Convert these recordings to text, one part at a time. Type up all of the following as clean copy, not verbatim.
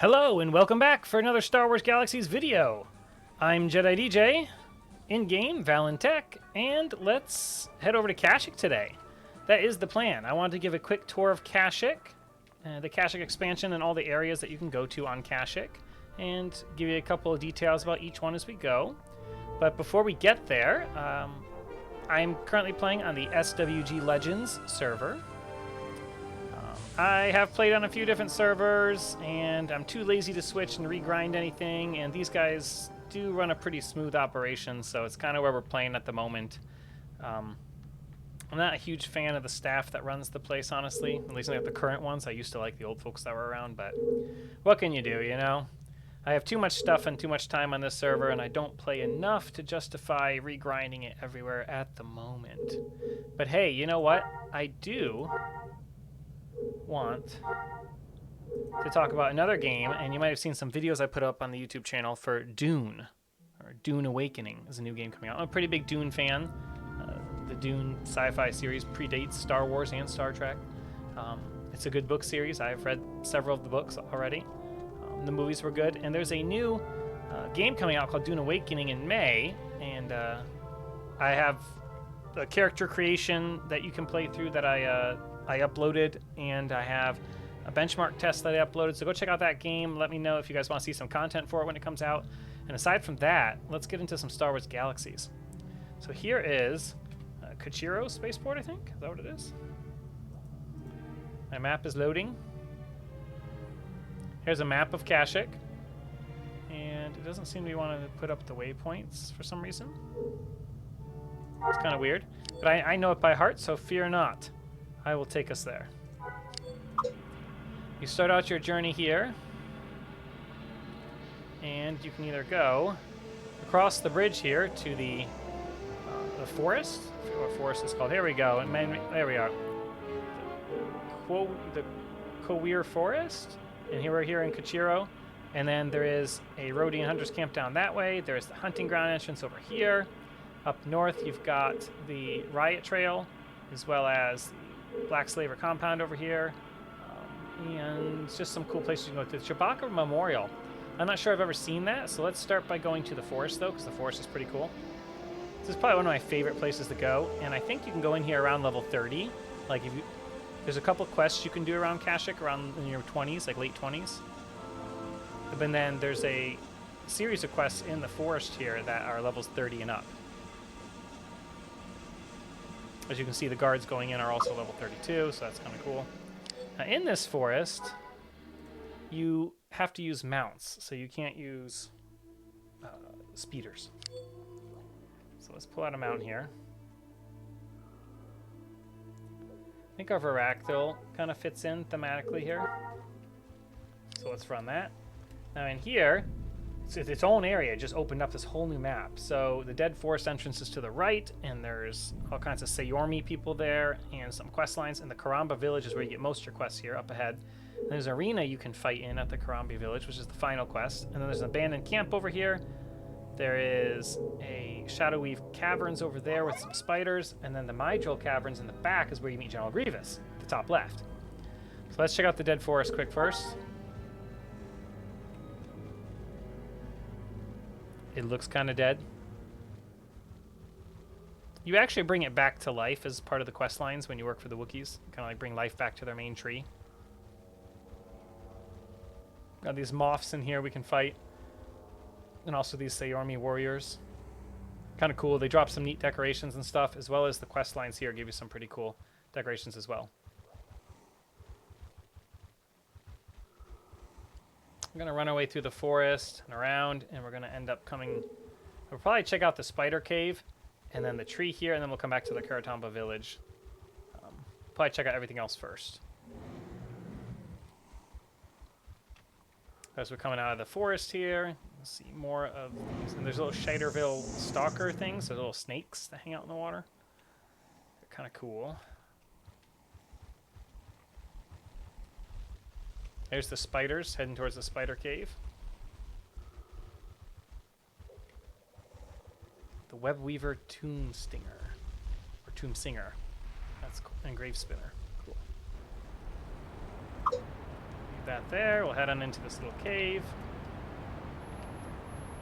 Hello and welcome back for another Star Wars Galaxies video. I'm J3di DJ, in-game Valentech, and let's head over to Kashyyyk today. That is the plan. I wanted to give a quick tour of Kashyyyk, the Kashyyyk expansion and all the areas that you can go to on Kashyyyk, and give you a couple of details about each one as we go. But before we get there, I'm currently playing on the SWG Legends server. I have played on a few different servers, and I'm too lazy to switch and regrind anything, and these guys do run a pretty smooth operation, so it's kind of where we're playing at the moment. I'm not a huge fan of the staff that runs the place, honestly, at least like the current ones. I used to like the old folks that were around, but what can you do, you know? I have too much stuff and too much time on this server, and I don't play enough to justify regrinding it everywhere at the moment. But hey, you know what? I do want to talk about another game, and you might have seen some videos I put up on the YouTube channel for Dune, or Dune Awakening is a new game coming out. I'm a pretty big Dune fan. The Dune sci-fi series predates Star Wars and Star Trek. It's a good book series. I've read several of the books already. The movies were good, and there's a new game coming out called Dune Awakening in May, and I have a character creation that you can play through that I uploaded, and I have a benchmark test that I uploaded, so go check out that game. Let me know if you guys want to see some content for it when it comes out. And aside from that, let's get into some Star Wars Galaxies. So here is Kashyyyk spaceport, I think. Is that what it is? My map is loading. Here's a map of Kashyyyk, and it doesn't seem to be wanting to put up the waypoints for some reason. It's kind of weird, but I know it by heart, so fear not. I will take us there. You start out your journey here, and you can either go across the bridge here to the forest. I forget what forest is called. Here we go. And there we are. The Kowir Forest, and here we're here in Kashyyyk. And then there is a Rodian Hunters camp down that way. There's the hunting ground entrance over here. Up north, you've got the Riot Trail, as well as Black Slaver compound over here, and just some cool places you can go to. The Chewbacca Memorial. I'm not sure I've ever seen that, so let's start by going to the forest, though, because the forest is pretty cool. This is probably one of my favorite places to go, and I think you can go in here around level 30. Like, if you, there's a couple quests you can do around Kashyyyk, around in your 20s, like late 20s. But then there's a series of quests in the forest here that are levels 30 and up. As you can see, the guards going in are also level 32, so that's kind of cool. Now, in this forest, you have to use mounts, so you can't use speeders. So let's pull out a mount here. I think our Varactyl kind of fits in thematically here. So let's run that. Now in here, it's its own area. It just opened up this whole new map. So the Dead Forest entrance is to the right, and there's all kinds of Sayormi people there, and some quest lines. And the Karamba Village is where you get most of your quests here, up ahead. And there's an arena you can fight in at the Karamba Village, which is the final quest. And then there's an abandoned camp over here. There is a Shadowweave Caverns over there with some spiders, and then the Mydrall Caverns in the back is where you meet General Grievous, at the top left. So let's check out the Dead Forest quick first. It looks kind of dead. You actually bring it back to life as part of the quest lines when you work for the Wookiees. Kind of like bring life back to their main tree. Got these moths in here we can fight. And also these Sayormi warriors. Kind of cool. They drop some neat decorations and stuff, as well as the quest lines here give you some pretty cool decorations as well. I'm going to run our way through the forest and around, and we're going to end up coming... We'll probably check out the spider cave, and then the tree here, and then we'll come back to the Karatamba village. Probably check out everything else first. As we're coming out of the forest here, you'll see more of these. And there's little Shiderville stalker things, so little snakes that hang out in the water. They're kind of cool. There's the spiders heading towards the spider cave. The Webweaver Tomb Stinger, or Tomb Singer. That's cool. And Grave Spinner. Cool. Keep that there. We'll head on into this little cave.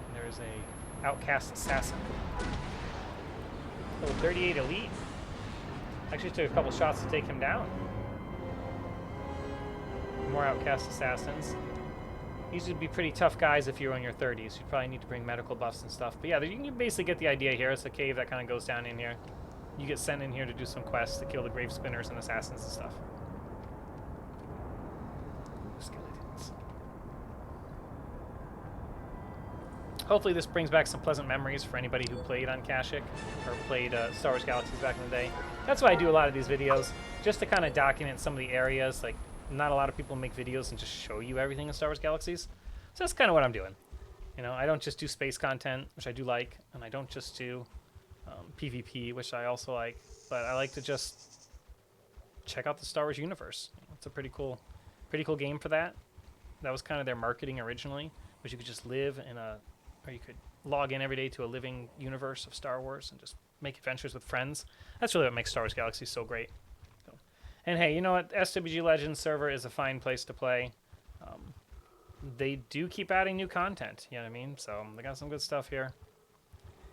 And there's a outcast assassin. Level 38 elite. Actually took a couple shots to take him down. More outcast assassins. These would be pretty tough guys if you're in your 30s. You'd probably need to bring medical buffs and stuff. But yeah, you can basically get the idea here. It's a cave that kind of goes down in here. You get sent in here to do some quests to kill the grave spinners and assassins and stuff. Skeletons. Hopefully this brings back some pleasant memories for anybody who played on Kashyyyk or played Star Wars Galaxies back in the day. That's why I do a lot of these videos, just to kind of document some of the areas. Like, not a lot of people make videos and just show you everything in Star Wars Galaxies. So that's kind of what I'm doing. You know, I don't just do space content, which I do like, and I don't just do PvP, which I also like, but I like to just check out the Star Wars universe. It's a pretty cool game for that. That was kind of their marketing originally, was you could just live in a, or you could log in every day to a living universe of Star Wars and just make adventures with friends. That's really what makes Star Wars Galaxies so great. So, and hey, you know what? SWG Legends server is a fine place to play. They do keep adding new content, you know what I mean? So they got some good stuff here.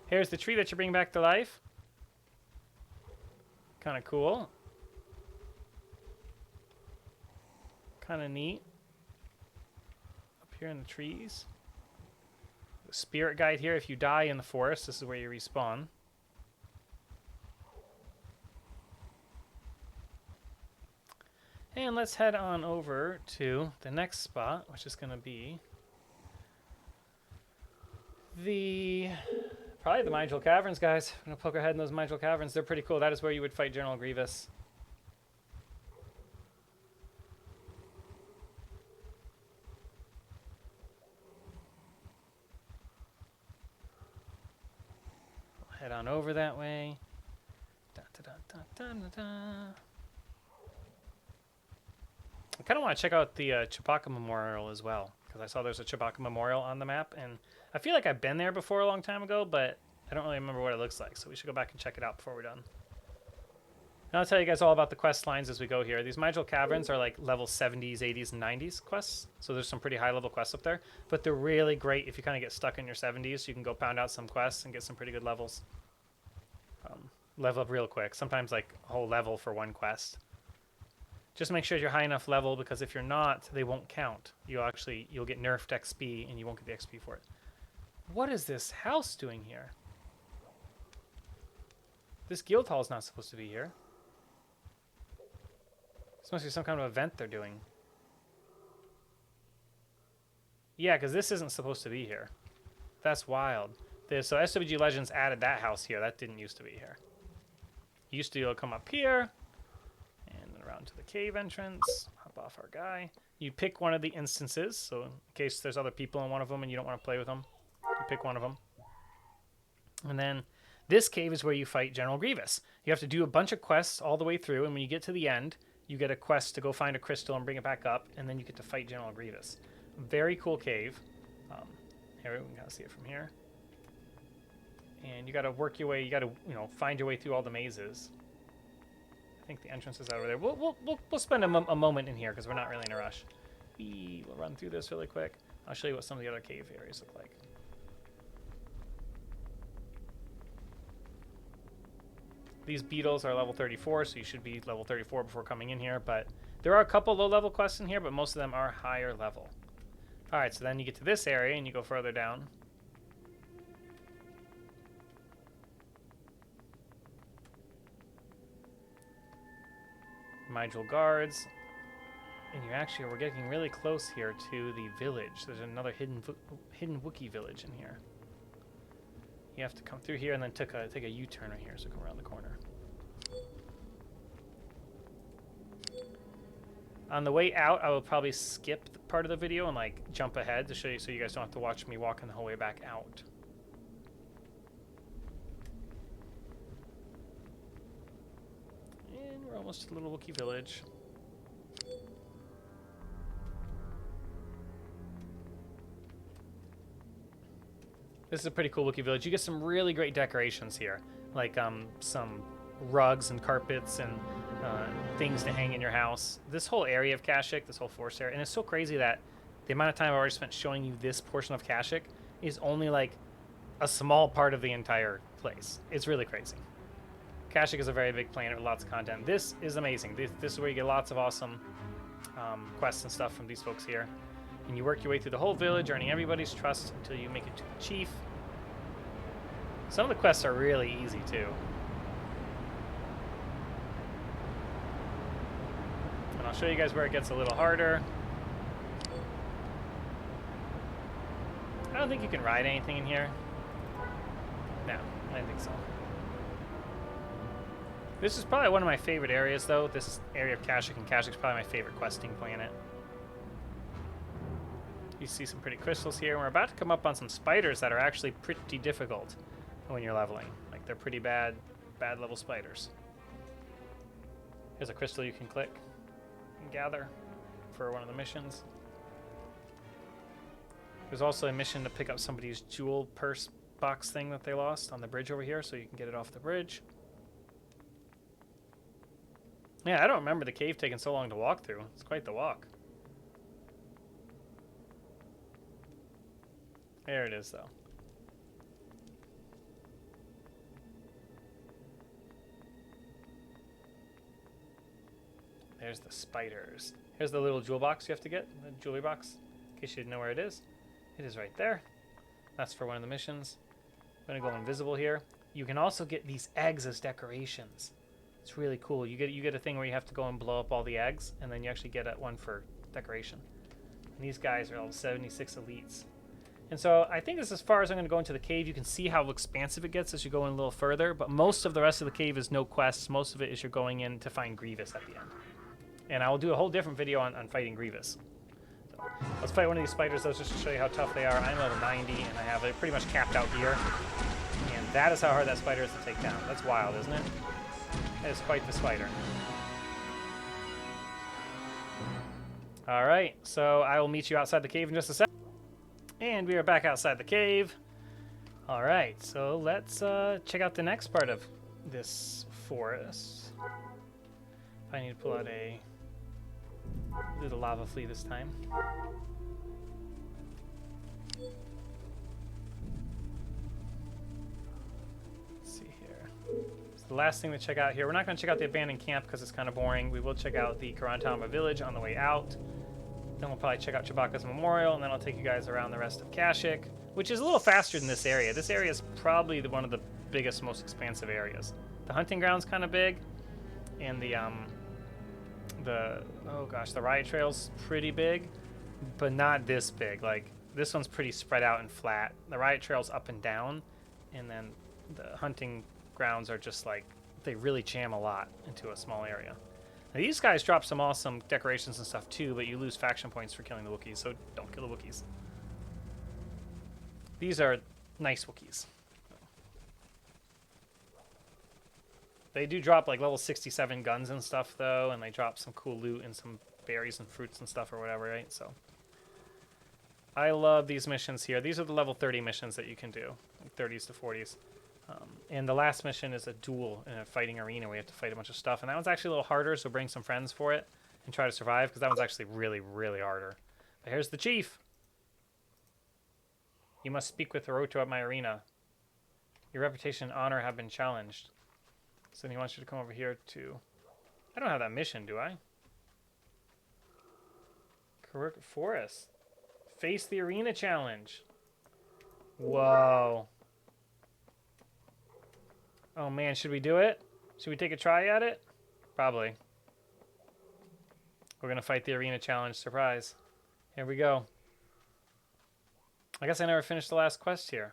Here's the tree that you bring back to life. Kind of cool. Kind of neat. Up here in the trees. The spirit guide here. If you die in the forest, this is where you respawn. And let's head on over to the next spot, which is going to be probably the Myjal Caverns, guys. We're going to poke our head in those Myjal Caverns. They're pretty cool. That is where you would fight General Grievous. We'll head on over that way. Da, da, da, da, da, da. I kind of want to check out the Chewbacca Memorial as well, because I saw there's a Chewbacca Memorial on the map, and I feel like I've been there before a long time ago, but I don't really remember what it looks like, so we should go back and check it out before we're done. And I'll tell you guys all about the quest lines as we go here. These Myjal Caverns are like level 70s, 80s, and 90s quests, so there's some pretty high-level quests up there, but they're really great if you kind of get stuck in your 70s. You can go pound out some quests and get some pretty good levels. Level up real quick, sometimes like a whole level for one quest. Just make sure you're high enough level, because if you're not, they won't count. You'll get nerfed XP, and you won't get the XP for it. What is this house doing here? This guild hall is not supposed to be here. This must be some kind of event they're doing. Yeah, because this isn't supposed to be here. That's wild. So SWG Legends added that house here. That didn't used to be here. It used to be able to come up here. Around to the cave entrance, hop off our guy. You pick one of the instances, so in case there's other people in one of them and you don't want to play with them, you pick one of them. And then this cave is where you fight General Grievous. You have to do a bunch of quests all the way through, and when you get to the end, you get a quest to go find a crystal and bring it back up, and then you get to fight General Grievous. Very cool cave. Here, we can kind of see it from here. And you got to work your way, you got to, find your way through all the mazes. I think the entrance is over there. We'll spend a moment in here because we're not really in a rush. We'll run through this really quick. I'll show you what some of the other cave areas look like. These beetles are level 34, so you should be level 34 before coming in here. But there are a couple low-level quests in here, but most of them are higher level. All right, so then you get to this area and you go further down. Myjal guards, and we're getting really close here to the village. There's another hidden Wookiee village in here. You have to come through here and then take a U-turn right here, so come around the corner. On the way out, I will probably skip part of the video and like jump ahead to show you, so you guys don't have to watch me walking the whole way back out. We're almost to the little Wookiee village. This is a pretty cool Wookiee village. You get some really great decorations here, like some rugs and carpets and things to hang in your house. This whole area of Kashyyyk, this whole forest area, and it's so crazy that the amount of time I've already spent showing you this portion of Kashyyyk is only like a small part of the entire place. It's really crazy. Kashyyyk is a very big planet with lots of content. This is amazing. This is where you get lots of awesome quests and stuff from these folks here. And you work your way through the whole village, earning everybody's trust until you make it to the chief. Some of the quests are really easy too. And I'll show you guys where it gets a little harder. I don't think you can ride anything in here. No, I don't think so. This is probably one of my favorite areas though, this area of Kashyyyk, and Kashyyyk's probably my favorite questing planet. You see some pretty crystals here, and we're about to come up on some spiders that are actually pretty difficult when you're leveling. Like, they're pretty bad level spiders. Here's a crystal you can click and gather for one of the missions. There's also a mission to pick up somebody's jewel purse box thing that they lost on the bridge over here, so you can get it off the bridge. Yeah, I don't remember the cave taking so long to walk through. It's quite the walk. There it is, though. There's the spiders. Here's the little jewel box you have to get, the jewelry box, in case you didn't know where it is. It is right there. That's for one of the missions. I'm gonna go invisible here. You can also get these eggs as decorations. It's really cool. You get a thing where you have to go and blow up all the eggs, and then you actually get one for decoration. And these guys are all 76 elites. And so I think this is as far as I'm going to go into the cave. You can see how expansive it gets as you go in a little further, but most of the rest of the cave is no quests. Most of it is you're going in to find Grievous at the end. And I will do a whole different video on fighting Grievous. So let's fight one of these spiders, though, just to show you how tough they are. I'm level 90, and I have it pretty much capped out here. And that is how hard that spider is to take down. That's wild, isn't it? That is quite the spider. All right, so I will meet you outside the cave in just a second. And we are back outside the cave. All right, so let's check out the next part of this forest. I need to pull out a little lava flea this time. Let's see here. So the last thing to check out here, we're not going to check out the abandoned camp because it's kind of boring. We will check out the Karantama village on the way out. Then we'll probably check out Chewbacca's memorial, and then I'll take you guys around the rest of Kashyyyk, which is a little faster than this area. This area is probably one of the biggest, most expansive areas. The hunting ground's kind of big, and the riot trail's pretty big, but not this big. Like, this one's pretty spread out and flat. The riot trail's up and down, and then the hunting grounds are just like, they really jam a lot into a small area. Now, these guys drop some awesome decorations and stuff too, but you lose faction points for killing the Wookiees, so don't kill the Wookiees. These are nice Wookiees. They do drop like level 67 guns and stuff though, and they drop some cool loot and some berries and fruits and stuff or whatever, right? So I love these missions here. These are the level 30 missions that you can do, like 30s to 40s. And the last mission is a duel in a fighting arena where you have to fight a bunch of stuff. And that one's actually a little harder, so bring some friends for it and try to survive, because that one's actually really, really harder. But here's the chief. You must speak with Hiroto at my arena. Your reputation and honor have been challenged. So he wants you to come over here to... I don't have that mission, do I? Karuk Forest. Face the arena challenge. Whoa. Oh man, should we do it? Should we take a try at it? Probably. We're gonna fight the arena challenge. Surprise. Here we go. I guess I never finished the last quest here,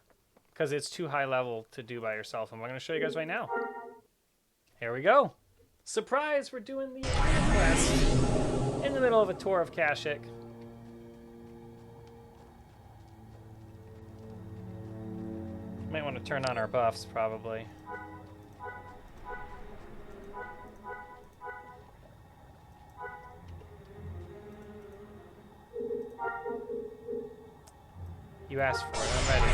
because it's too high level to do by yourself, and I'm gonna show you guys right now. Here we go. Surprise, we're doing the arena quest in the middle of a tour of Kashyyyk. Might want to turn on our buffs, probably. You asked for it. I'm ready.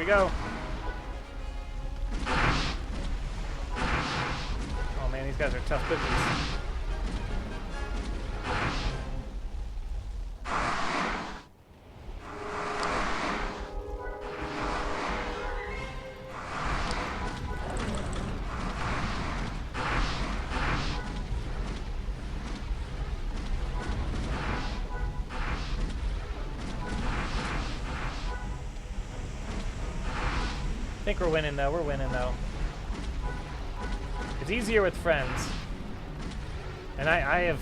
we go. Oh man, these guys are tough cookies. I think we're winning though, we're winning though. It's easier with friends. And I have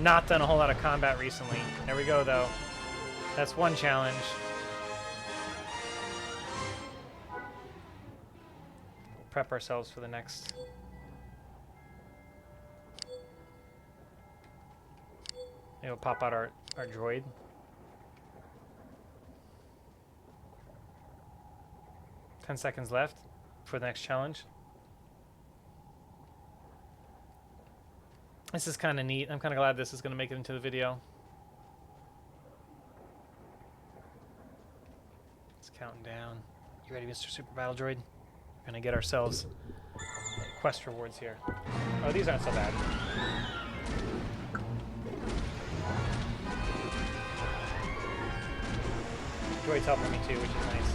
not done a whole lot of combat recently. There we go though. That's one challenge. We'll prep ourselves for the next. Maybe we'll pop out our droid. Ten seconds left for the next challenge. This is kind of neat. I'm kind of glad this is going to make it into the video. It's counting down. You ready, Mr. Super Battle Droid? We're going to get ourselves quest rewards here. Oh, these aren't so bad. Droid's helping me too, which is nice.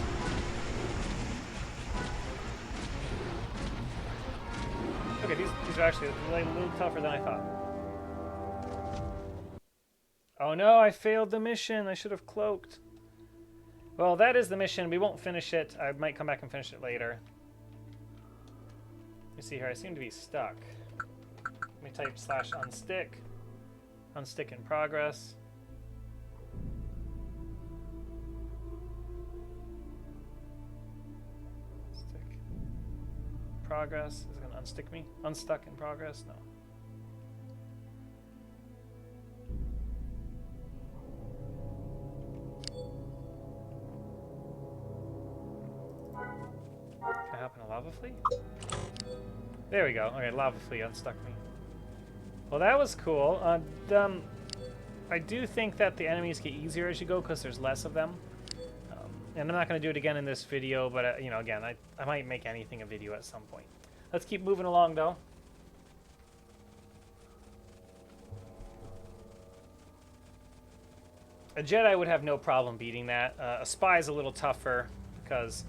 Okay, these are actually a little tougher than I thought. Oh no, I failed the mission. I should have cloaked. Well, that is the mission. We won't finish it. I might come back and finish it later. You see here, I seem to be stuck. Let me type /unstick. Unstick in progress. Progress. Is it going to unstick me? Unstuck in progress? No. Can I hop in a lava flea? There we go. Okay, lava flea unstuck me. Well, that was cool. I do think that the enemies get easier as you go because there's less of them. And I'm not going to do it again in this video, but, you know, again, I might make anything a video at some point. Let's keep moving along, though. A Jedi would have no problem beating that. A spy is a little tougher because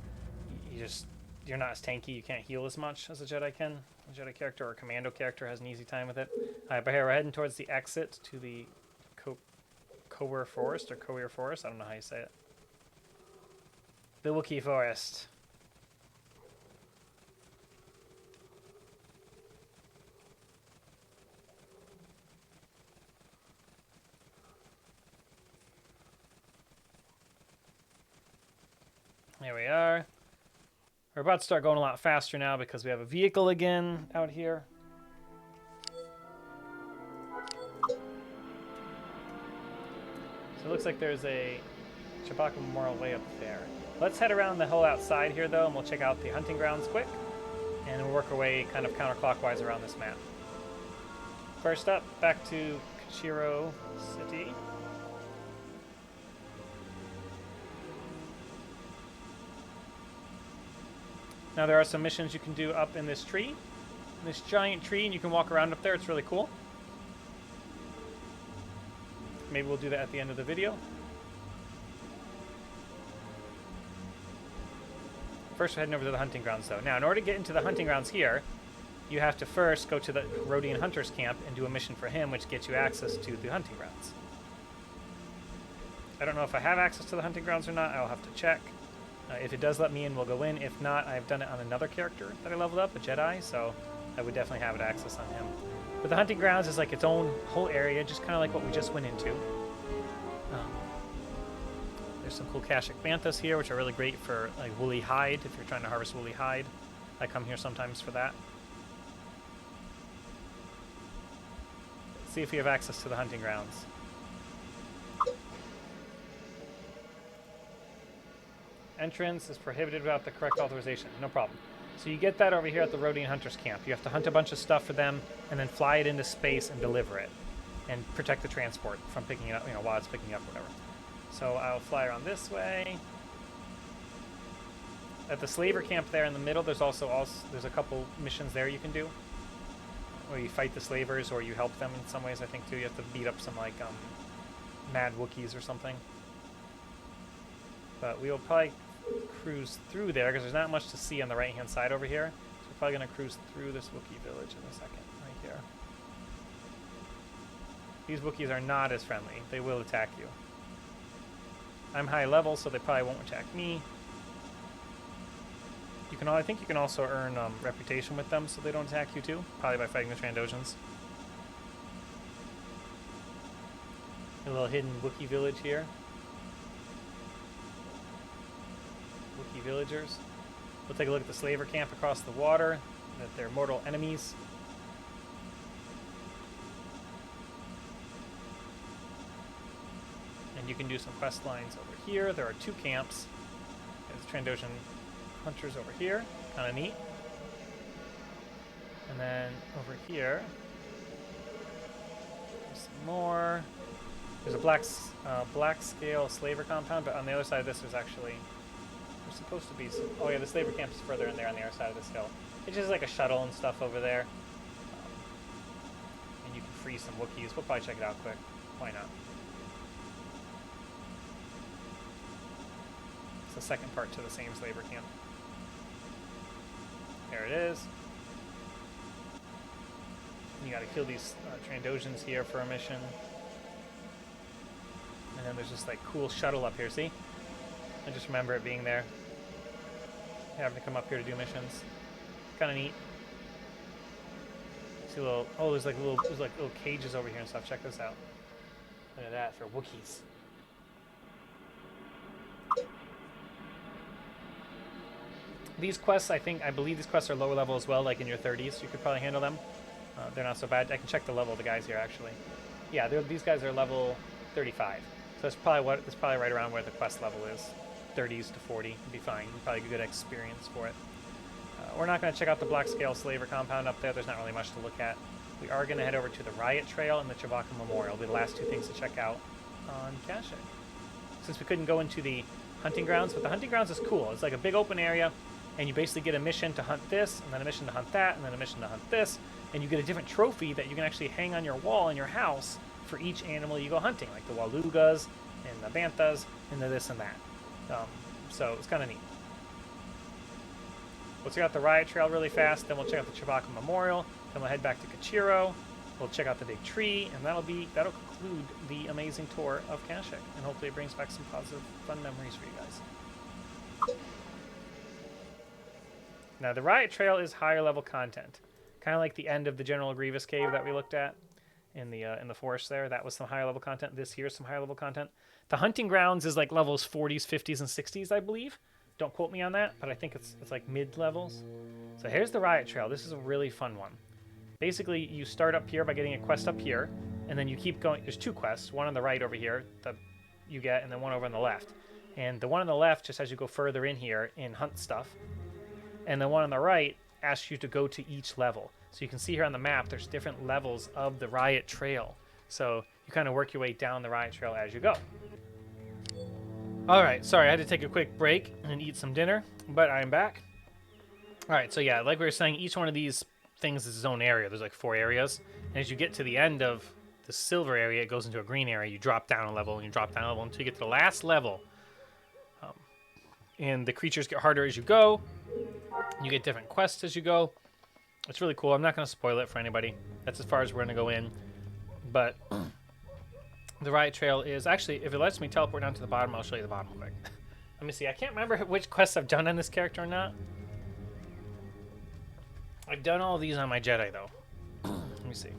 you're not as tanky. You can't heal as much as a Jedi can. A Jedi character or a commando character has an easy time with it. All right, but here we're heading towards the exit to the Kower Forest, or Kower Forest. I don't know how you say it. The Wookiee Forest. There we are. We're about to start going a lot faster now because we have a vehicle again out here. So it looks like there's a Chewbacca Memorial way up there. Let's head around the whole outside here, though, and we'll check out the hunting grounds quick. And we'll work our way kind of counterclockwise around this map. First up, back to Kashyyyk City. Now there are some missions you can do up in this tree. This giant tree, and you can walk around up there. It's really cool. Maybe we'll do that at the end of the video. First, we're heading over to the hunting grounds, though. Now, in order to get into the hunting grounds here, you have to first go to the Rodian Hunter's camp and do a mission for him, which gets you access to the hunting grounds. I don't know if I have access to the hunting grounds or not. I'll have to check. If it does let me in, we'll go in. If not, I've done it on another character that I leveled up, a Jedi, so I would definitely have access on him. But the hunting grounds is like its own whole area, just kind of like what we just went into. There's some cool Kashyyyk Banthas here, which are really great for like woolly hide, if you're trying to harvest woolly hide. I come here sometimes for that. Let's see if we have access to the hunting grounds. Entrance is prohibited without the correct authorization. No problem. So you get that over here at the Rodian Hunter's camp. You have to hunt a bunch of stuff for them and then fly it into space and deliver it. And protect the transport from picking it up, you know, while it's picking up, whatever. So I'll fly around this way. at the slaver camp there in the middle, there's also there's a couple missions there you can do, where you fight the slavers or you help them in some ways. I think too. You have to beat up some like mad Wookiees or something. But we will probably cruise through there because there's not much to see on the right-hand side over here. So we're probably going to cruise through this Wookiee village in a second, right here. These Wookiees are not as friendly. They will attack you. I'm high level, so they probably won't attack me. You can, I think you can also earn reputation with them so they don't attack you too, probably by fighting the Trandoshans. A little hidden Wookiee village here. Wookiee villagers. We'll take a look at the slaver camp across the water, that they're mortal enemies. And you can do some quest lines over here. There are 2 camps. There's Trandoshan hunters over here, kind of neat. And then over here, there's some more. There's a black scale slaver compound, but on the other side of this there's actually, there's supposed to be some, oh yeah, the slaver camp is further in there on the other side of this hill. It's just like a shuttle and stuff over there. And you can free some Wookiees. We'll probably check it out quick. Why not? It's the second part to the same slaver camp. There it is. You gotta kill these Trandoshans here for a mission. And then there's this like cool shuttle up here, see? I just remember it being there. Having to come up here to do missions. Kinda neat. See a little, oh, there's like little cages over here and stuff. Check this out. Look at that for Wookiees. These quests, I believe these quests are lower level as well, like in your 30s. You could probably handle them. They're not so bad. I can check the level of the guys here, actually. Yeah, these guys are level 35. So that's probably right around where the quest level is. 30s to 40 would be fine. Probably a good experience for it. We're not going to check out the Black Scale Slaver compound up there. There's not really much to look at. We are going to head over to the Riot Trail and the Chewbacca Memorial. They'll be the last 2 things to check out on Kashyyyk. Since we couldn't go into the hunting grounds, but the hunting grounds is cool. It's like a big open area, and you basically get a mission to hunt this, and then a mission to hunt that, and then a mission to hunt this, and you get a different trophy that you can actually hang on your wall in your house for each animal you go hunting, like the Walugas and the Banthas and the this and that. So it's kind of neat. We'll check out the Riot Trail really fast, then we'll check out the Chewbacca Memorial, then we'll head back to Kashyyyk. We'll check out the big tree, and that'll conclude the amazing tour of Kashyyyk, and hopefully it brings back some positive, fun memories for you guys. Now, the Riot Trail is higher level content, kind of like the end of the General Grievous cave that we looked at in the forest there. That was some higher level content. This here is some higher level content. The hunting grounds is like levels 40s, 50s, and 60s, I believe. Don't quote me on that, but I think it's like mid levels. So here's the Riot Trail. This is a really fun one. Basically, you start up here by getting a quest up here, and then you keep going. There's 2 quests, one on the right over here that you get, and then one over on the left. And the one on the left just as you go further in here and hunt stuff. And the one on the right asks you to go to each level. So you can see here on the map, there's different levels of the Riot Trail. So you kind of work your way down the Riot Trail as you go. All right, sorry, I had to take a quick break and eat some dinner, but I'm back. All right, so yeah, like we were saying, each one of these things is its own area. There's like 4 areas. And as you get to the end of the silver area, it goes into a green area. You drop down a level and you drop down a level until you get to the last level. And the creatures get harder as you go. You get different quests as you go. It's really cool. I'm not going to spoil it for anybody. That's as far as we're going to go in. But the Riot Trail is actually, if it lets me teleport down to the bottom, I'll show you the bottom quick. Let me see. I can't remember which quests I've done on this character or not. I've done all of these on my Jedi, though. Let me see.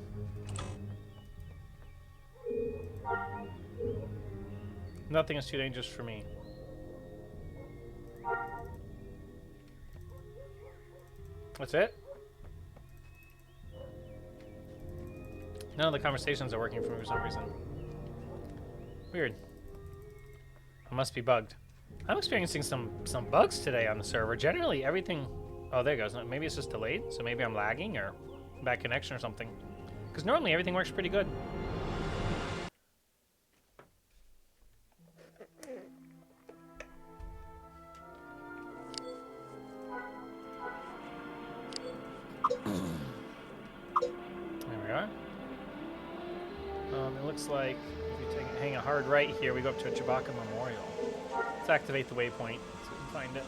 Nothing is too dangerous for me. That's it? None of the conversations are working for me for some reason. Weird. I must be bugged. I'm experiencing some bugs today on the server. Generally, everything... Oh, there it goes. Maybe it's just delayed, so maybe I'm lagging or bad connection or something. Because normally everything works pretty good. looks like if we hang a hard right here, we go up to a Chewbacca Memorial. Let's activate the waypoint so we can find it.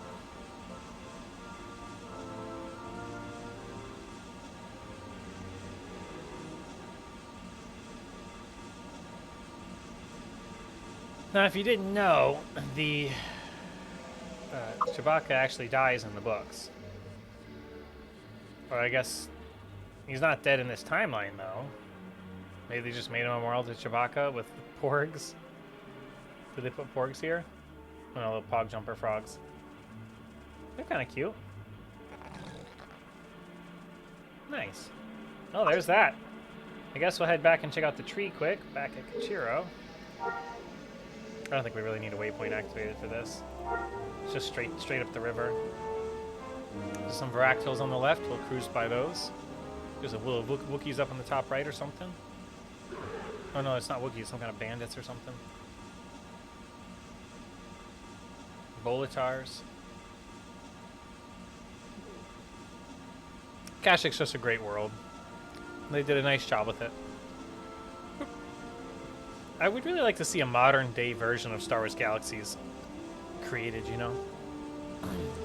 Now, if you didn't know, the Chewbacca actually dies in the books. Or I guess he's not dead in this timeline, though. Maybe they just made him a memorial to Chewbacca with porgs. Did they put porgs here? Oh, no, little pog jumper frogs. They're kind of cute. Nice. Oh, there's that. I guess we'll head back and check out the tree quick, back at Kashyyyk. I don't think we really need a waypoint activated for this. It's just straight up the river. There's some Varactyls on the left. We'll cruise by those. There's a will of Wookiees up on the top right or something. Oh no, it's not Wookiees. Some kind of bandits or something. Bolatars. Kashyyyk's just a great world. They did a nice job with it. I would really like to see a modern day version of Star Wars Galaxies created, you know?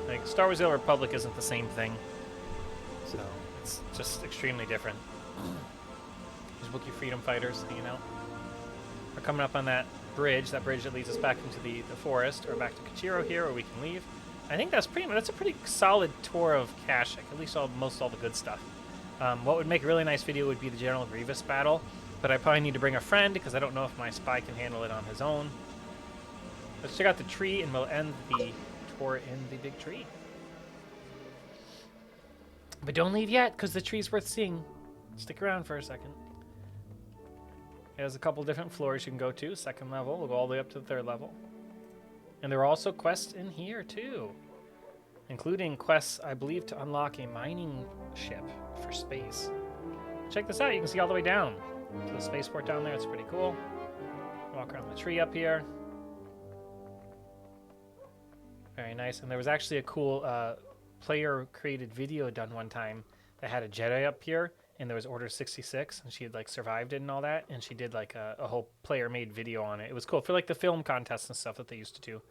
Like, Star Wars The Old Republic isn't the same thing. So, it's just extremely different. These Wookiee freedom fighters hanging out. We're coming up on that bridge that leads us back into the forest, or back to Kashyyyk here, where we can leave. I think that's a pretty solid tour of Kashyyyk, at least most all the good stuff. What would make a really nice video would be the General Grievous battle, but I probably need to bring a friend because I don't know if my spy can handle it on his own. Let's check out the tree and we'll end the tour in the big tree. But don't leave yet because the tree's worth seeing. Stick around for a second. There's a couple different floors you can go to. Second level, we'll go all the way up to the third level. And there are also quests in here too, including quests, I believe, to unlock a mining ship for space. Check this out. You can see all the way down to the spaceport down there. It's pretty cool. Walk around the tree up here. Very nice. And there was actually a cool player-created video done one time that had a Jedi up here, and there was Order 66, and she had like survived it and all that, and she did like a whole player-made video on it. It was cool for like the film contests and stuff that they used to do.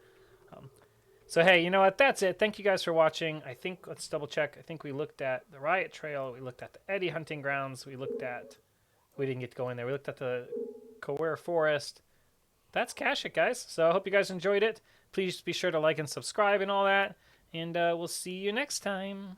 So hey, you know what? That's it. Thank you guys for watching. I think, let's double check. I think we looked at the Riot Trail. We looked at the Eddy Hunting Grounds. We didn't get to go in there. We looked at the Kawir Forest. That's Kashyyyk, guys. So I hope you guys enjoyed it. Please be sure to like and subscribe and all that. And we'll see you next time.